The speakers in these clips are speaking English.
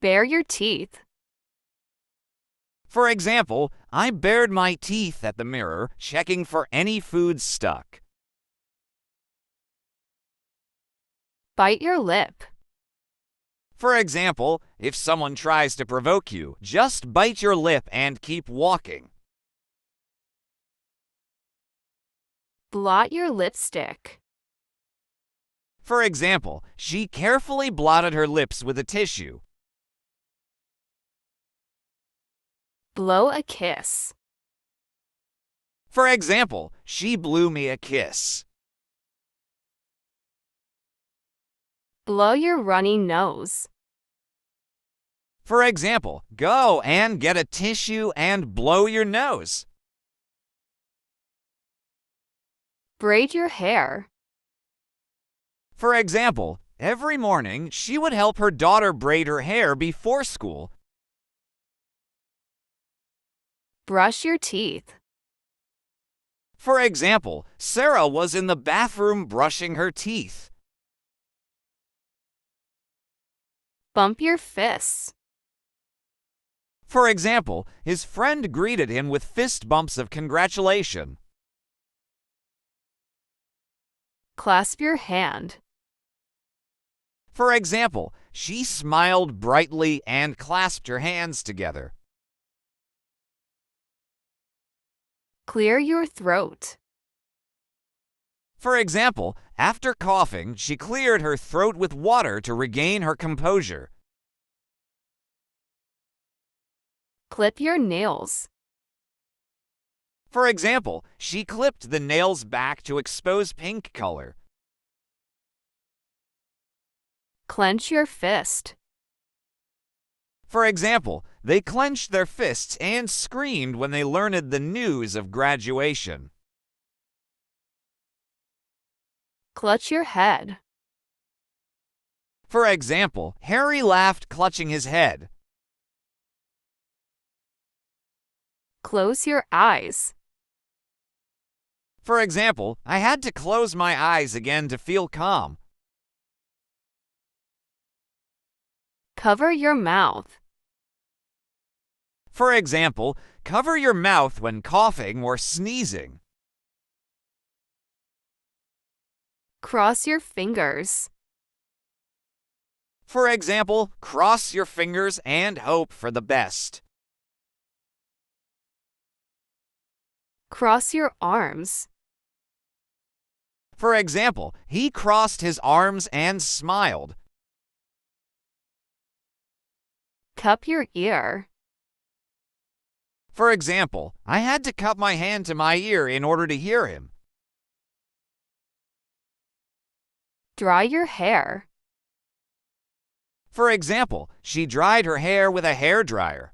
Bare your teeth. For example, I bared my teeth at the mirror, checking for any food stuck. Bite your lip. For example, if someone tries to provoke you, just bite your lip and keep walking. Blot your lipstick. For example, she carefully blotted her lips with a tissue. Blow a kiss. For example, she blew me a kiss. Blow your runny nose. For example, go and get a tissue and blow your nose. Braid your hair. For example, every morning she would help her daughter braid her hair before school. Brush your teeth. For example, Sarah was in the bathroom brushing her teeth. Bump your fists. For example, his friend greeted him with fist bumps of congratulation. Clasp your hand. For example, she smiled brightly and clasped her hands together. Clear your throat. For example, after coughing, she cleared her throat with water to regain her composure. Clip your nails. For example, she clipped the nails back to expose pink color. Clench your fist. For example, they clenched their fists and screamed when they learned the news of graduation. Clutch your head. For example, Harry laughed clutching his head. Close your eyes. For example, I had to close my eyes again to feel calm. Cover your mouth. For example, cover your mouth when coughing or sneezing. Cross your fingers. For example, cross your fingers and hope for the best. Cross your arms. For example, he crossed his arms and smiled. Cup your ear. For example, I had to cup my hand to my ear in order to hear him. Dry your hair. For example, she dried her hair with a hairdryer.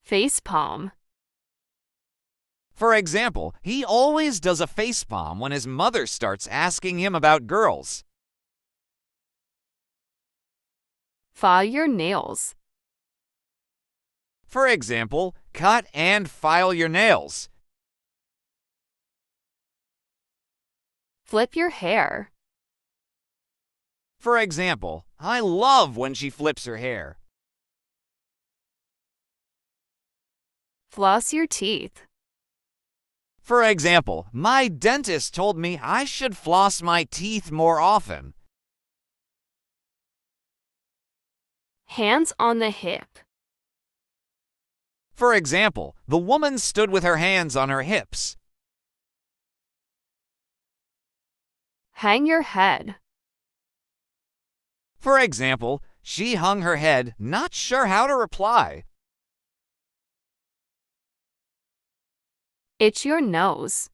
Face palm. For example, he always does a facepalm when his mother starts asking him about girls. File your nails. For example, cut and file your nails. Flip your hair. For example, I love when she flips her hair. Floss your teeth. For example, my dentist told me I should floss my teeth more often. Hands on the hip. For example, the woman stood with her hands on her hips. Hang your head. For example, she hung her head, not sure how to reply. Itch your nose.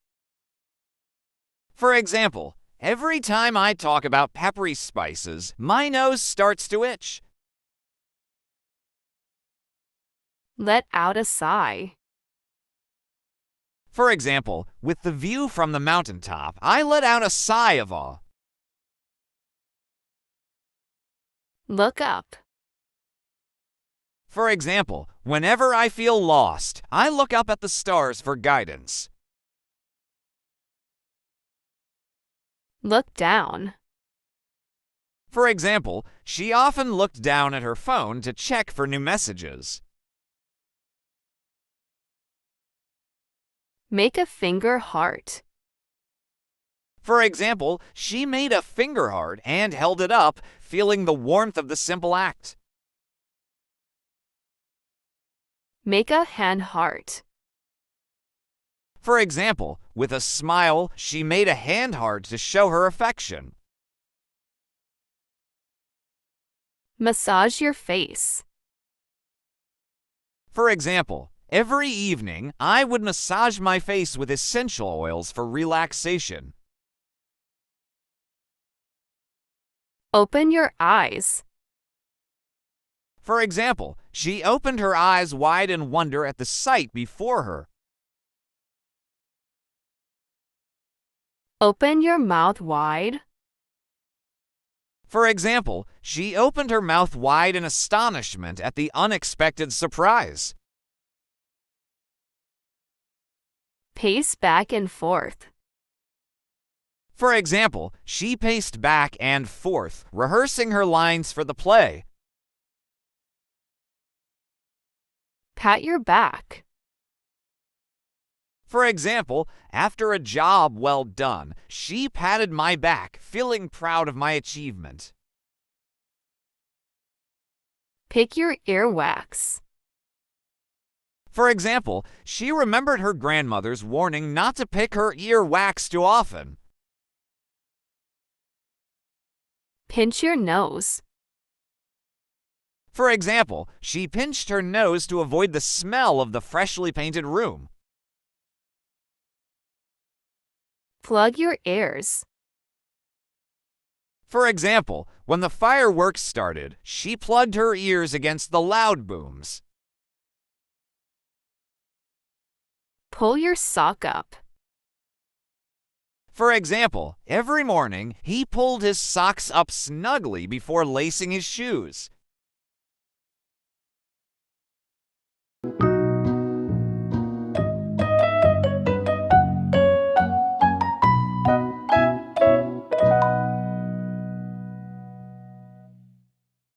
For example, every time I talk about peppery spices, my nose starts to itch. Let out a sigh. For example, with the view from the mountaintop, I let out a sigh of awe. Look up. For example, whenever I feel lost, I look up at the stars for guidance. Look down. For example, she often looked down at her phone to check for new messages. Make a finger heart. For example, she made a finger heart and held it up, feeling the warmth of the simple act. Make a hand heart. For example, with a smile, she made a hand heart to show her affection. Massage your face. For example, every evening, I would massage my face with essential oils for relaxation. Open your eyes. For example, she opened her eyes wide in wonder at the sight before her. Open your mouth wide. For example, she opened her mouth wide in astonishment at the unexpected surprise. Pace back and forth. For example, she paced back and forth, rehearsing her lines for the play. Pat your back. For example, after a job well done, she patted my back, feeling proud of my achievement. Pick your earwax. For example, she remembered her grandmother's warning not to pick her ear wax too often. Pinch your nose. For example, she pinched her nose to avoid the smell of the freshly painted room. Plug your ears. For example, when the fireworks started, she plugged her ears against the loud booms. Pull your sock up. For example, every morning, he pulled his socks up snugly before lacing his shoes.